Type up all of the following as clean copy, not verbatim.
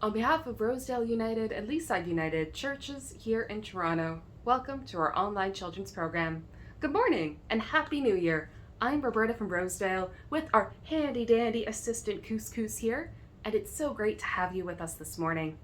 On behalf of Rosedale United and Leaside United churches here in Toronto, welcome to our online children's program. Good morning and Happy New Year. I'm Roberta from Rosedale with our handy dandy assistant Couscous here, and it's so great to have you with us this morning.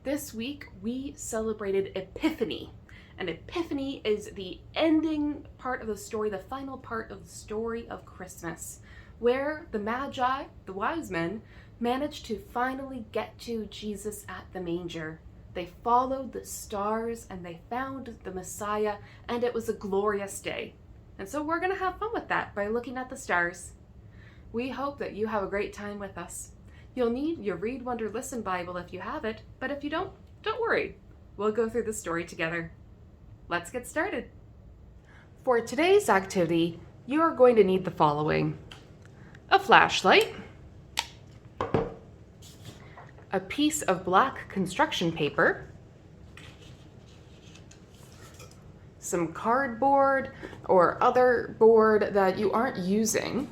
This week we celebrated Epiphany, and Epiphany is the ending part of the story, the final part of the story of Christmas, where the Magi, the wise men, managed to finally get to Jesus at the manger. They followed the stars and they found the Messiah, and it was a glorious day. And so we're going to have fun with that by looking at the stars. We hope that you have a great time with us. You'll need your Read, Wonder, Listen Bible if you have it, but if you don't worry. We'll go through the story together. Let's get started. For today's activity, you are going to need the following: a flashlight, a piece of black construction paper, some cardboard or other board that you aren't using,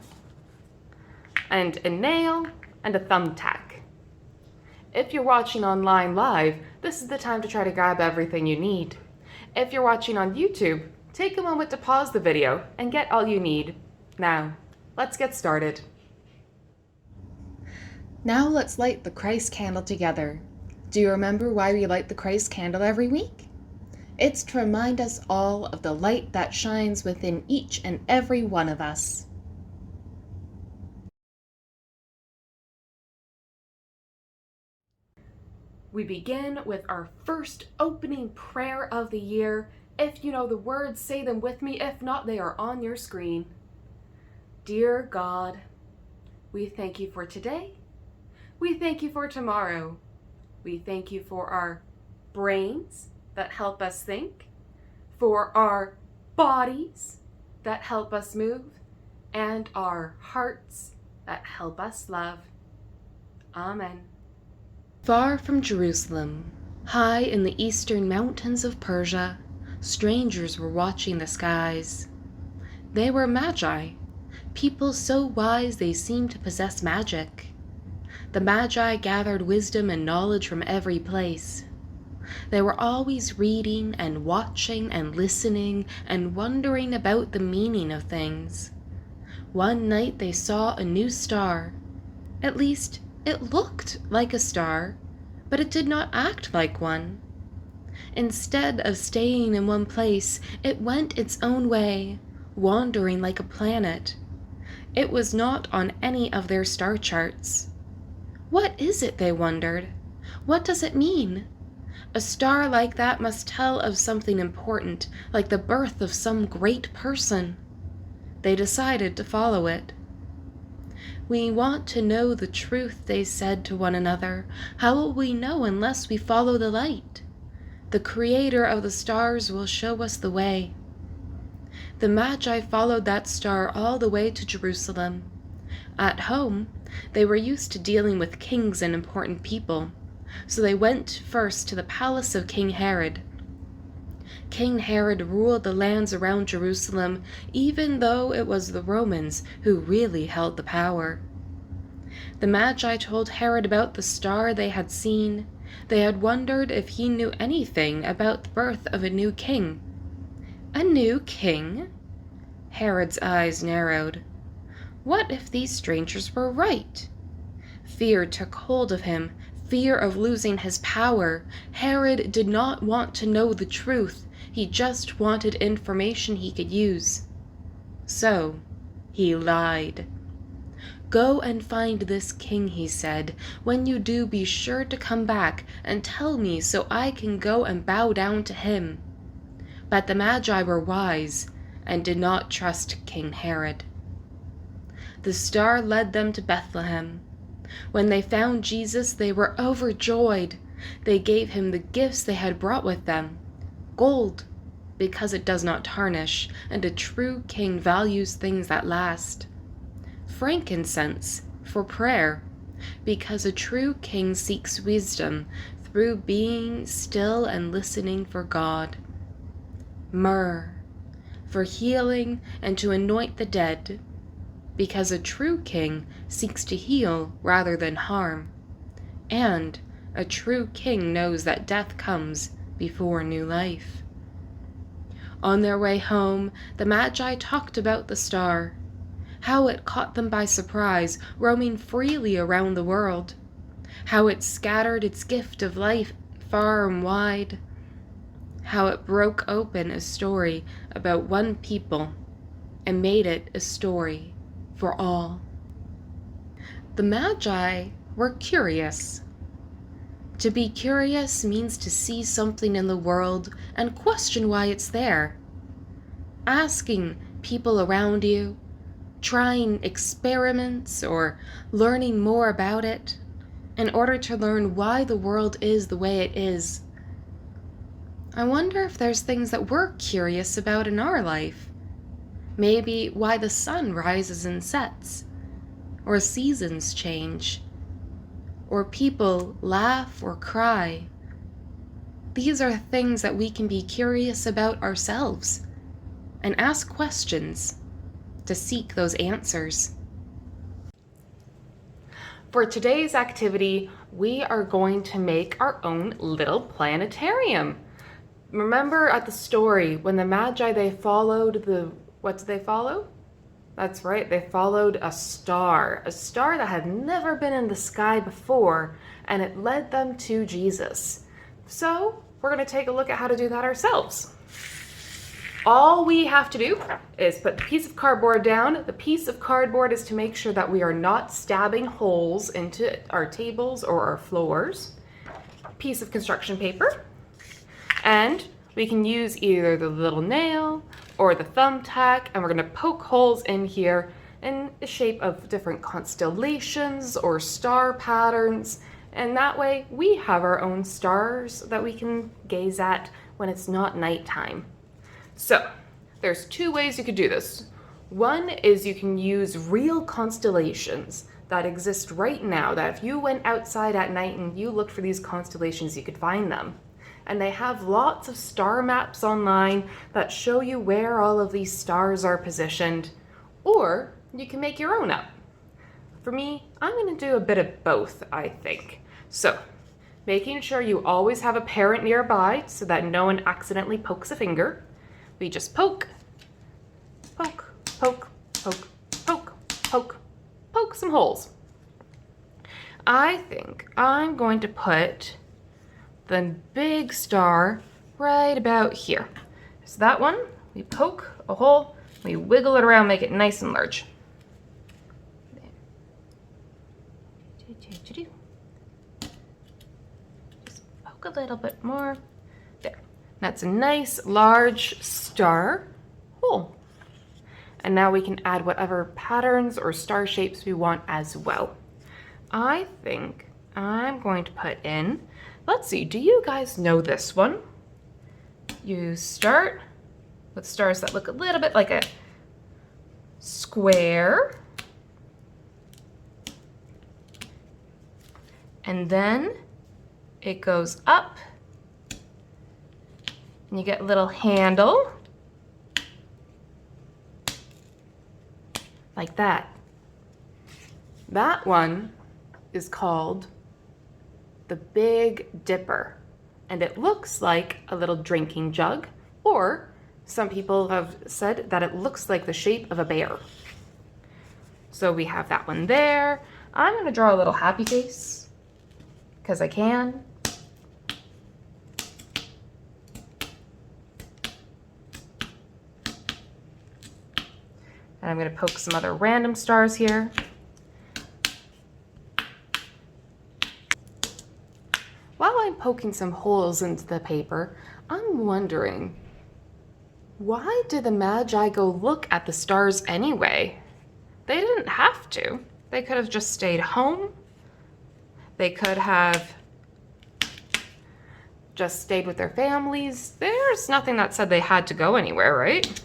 and a nail and a thumbtack. If you're watching online live, this is the time to try to grab everything you need. If you're watching on YouTube, take a moment to pause the video and get all you need. Now, let's get started. Now let's light the Christ candle together. Do you remember why we light the Christ candle every week? It's to remind us all of the light that shines within each and every one of us. We begin with our first opening prayer of the year. If you know the words, say them with me. If not, they are on your screen. Dear God, we thank you for today. We thank you for tomorrow. We thank you for our brains that help us think, for our bodies that help us move, and our hearts that help us love. Amen. Far from Jerusalem, high in the eastern mountains of Persia, strangers were watching the skies. They were Magi, people so wise they seemed to possess magic. The Magi gathered wisdom and knowledge from every place. They were always reading and watching and listening and wondering about the meaning of things. One night they saw a new star. At least, it looked like a star, but it did not act like one. Instead of staying in one place, it went its own way, wandering like a planet. It was not on any of their star charts. What is it, they wondered? What does it mean? A star like that must tell of something important, like the birth of some great person. They decided to follow it. We want to know the truth, they said to one another. How will we know unless we follow the light? The Creator of the stars will show us the way. The Magi followed that star all the way to Jerusalem. At home, they were used to dealing with kings and important people, so they went first to the palace of King Herod. King Herod ruled the lands around Jerusalem, even though it was the Romans who really held the power. The Magi told Herod about the star they had seen. They had wondered if he knew anything about the birth of a new king. A new king? Herod's eyes narrowed. What if these strangers were right? Fear took hold of him, fear of losing his power. Herod did not want to know the truth. He just wanted information he could use. So, he lied. Go and find this king, he said. When you do, be sure to come back and tell me so I can go and bow down to him. But the Magi were wise and did not trust King Herod. The star led them to Bethlehem. When they found Jesus, they were overjoyed. They gave him the gifts they had brought with them. Gold, because it does not tarnish, and a true king values things that last. Frankincense, for prayer, because a true king seeks wisdom through being still and listening for God. Myrrh, for healing and to anoint the dead, because a true king seeks to heal rather than harm. And A true king knows that death comes before new life. On their way home, the Magi talked about the star, how it caught them by surprise, roaming freely around the world, how it scattered its gift of life far and wide, how it broke open a story about one people and made it a story for all. The Magi were curious. To be curious means to see something in the world and question why it's there. Asking people around you, trying experiments or learning more about it in order to learn why the world is the way it is. I wonder if there's things that we're curious about in our life. Maybe why the sun rises and sets, or seasons change, or people laugh or cry. These are things that we can be curious about ourselves and ask questions to seek those answers. For today's activity, we are going to make our own little planetarium. Remember at the story when the Magi, they followed what did they follow? That's right, they followed a star that had never been in the sky before, and it led them to Jesus. So we're going to take a look at how to do that ourselves. All we have to do is put the piece of cardboard down. The piece of cardboard is to make sure that we are not stabbing holes into our tables or our floors. Piece of construction paper. And we can use either the little nail or the thumbtack, and we're going to poke holes in here in the shape of different constellations or star patterns. And that way we have our own stars that we can gaze at when it's not nighttime. So there's two ways you could do this. One is you can use real constellations that exist right now, that if you went outside at night and you looked for these constellations, you could find them. And they have lots of star maps online that show you where all of these stars are positioned. Or you can make your own up. For me, I'm going to do a bit of both, I think. So, making sure you always have a parent nearby so that no one accidentally pokes a finger. We just poke, poke, poke, poke, poke, poke, poke some holes. I think I'm going to put the big star right about here. So that one, we poke a hole, we wiggle it around, make it nice and large. Just poke a little bit more. There. That's a nice large star hole. And now we can add whatever patterns or star shapes we want as well. I think I'm going to put in, let's see, do you guys know this one? You start with stars that look a little bit like a square. And then it goes up. And you get a little handle. Like that. That one is called the Big Dipper, and it looks like a little drinking jug, or some people have said that it looks like the shape of a bear. So we have that one there. I'm going to draw a little happy face because I can. And I'm going to poke some other random stars here. While I'm poking some holes into the paper, I'm wondering, why did the Magi go look at the stars anyway? They didn't have to. They could have just stayed home. They could have just stayed with their families. There's nothing that said they had to go anywhere, right?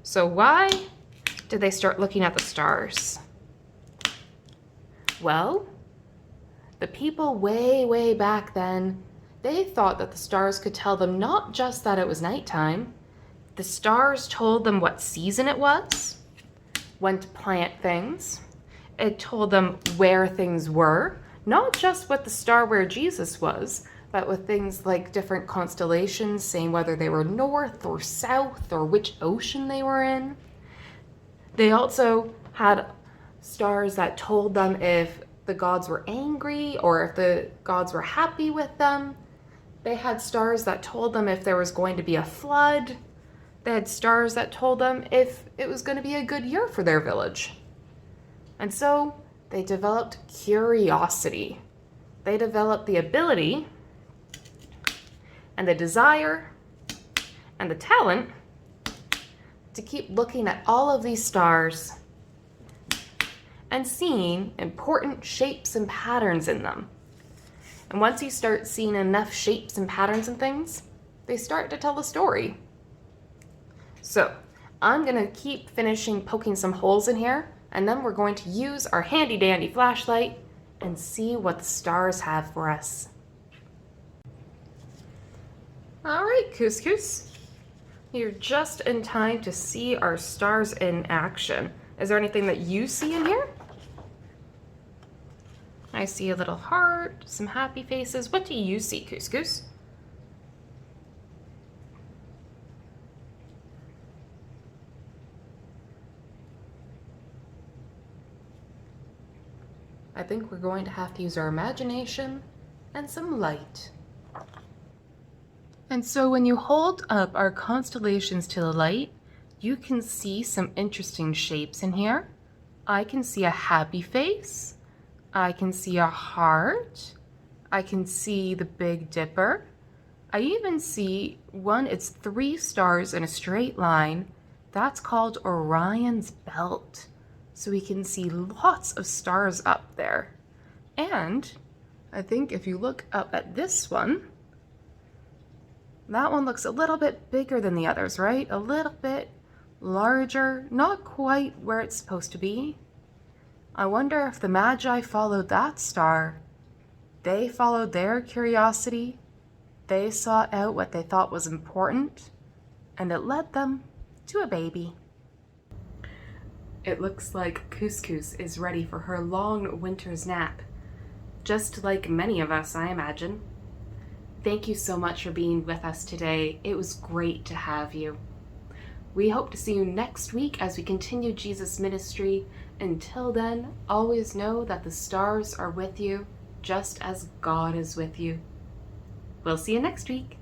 So why did they start looking at the stars? Well, the people way, way back then, they thought that the stars could tell them not just that it was nighttime. The stars told them what season it was, when to plant things. It told them where things were, not just with the star where Jesus was, but with things like different constellations, saying whether they were north or south or which ocean they were in. They also had stars that told them if the gods were angry or if the gods were happy with them. They had stars that told them if there was going to be a flood. They had stars that told them if it was going to be a good year for their village. And so they developed curiosity. They developed the ability and the desire and the talent to keep looking at all of these stars and seeing important shapes and patterns in them. And once you start seeing enough shapes and patterns and things, they start to tell a story. So I'm gonna keep finishing poking some holes in here, and then we're going to use our handy dandy flashlight and see what the stars have for us. All right, Couscous. You're just in time to see our stars in action. Is there anything that you see in here? I see a little heart, some happy faces. What do you see, Couscous? I think we're going to have to use our imagination and some light. And so when you hold up our constellations to the light, you can see some interesting shapes in here. I can see a happy face. I can see a heart. I can see the Big Dipper. I even see one, it's 3 stars in a straight line. That's called Orion's Belt. So we can see lots of stars up there. And I think if you look up at this one, that one looks a little bit bigger than the others, right? A little bit larger, not quite where it's supposed to be. I wonder if the Magi followed that star. They followed their curiosity. They sought out what they thought was important, and it led them to a baby. It looks like Couscous is ready for her long winter's nap, just like many of us, I imagine. Thank you so much for being with us today. It was great to have you. We hope to see you next week as we continue Jesus' ministry. Until then, always know that the stars are with you, just as God is with you. We'll see you next week.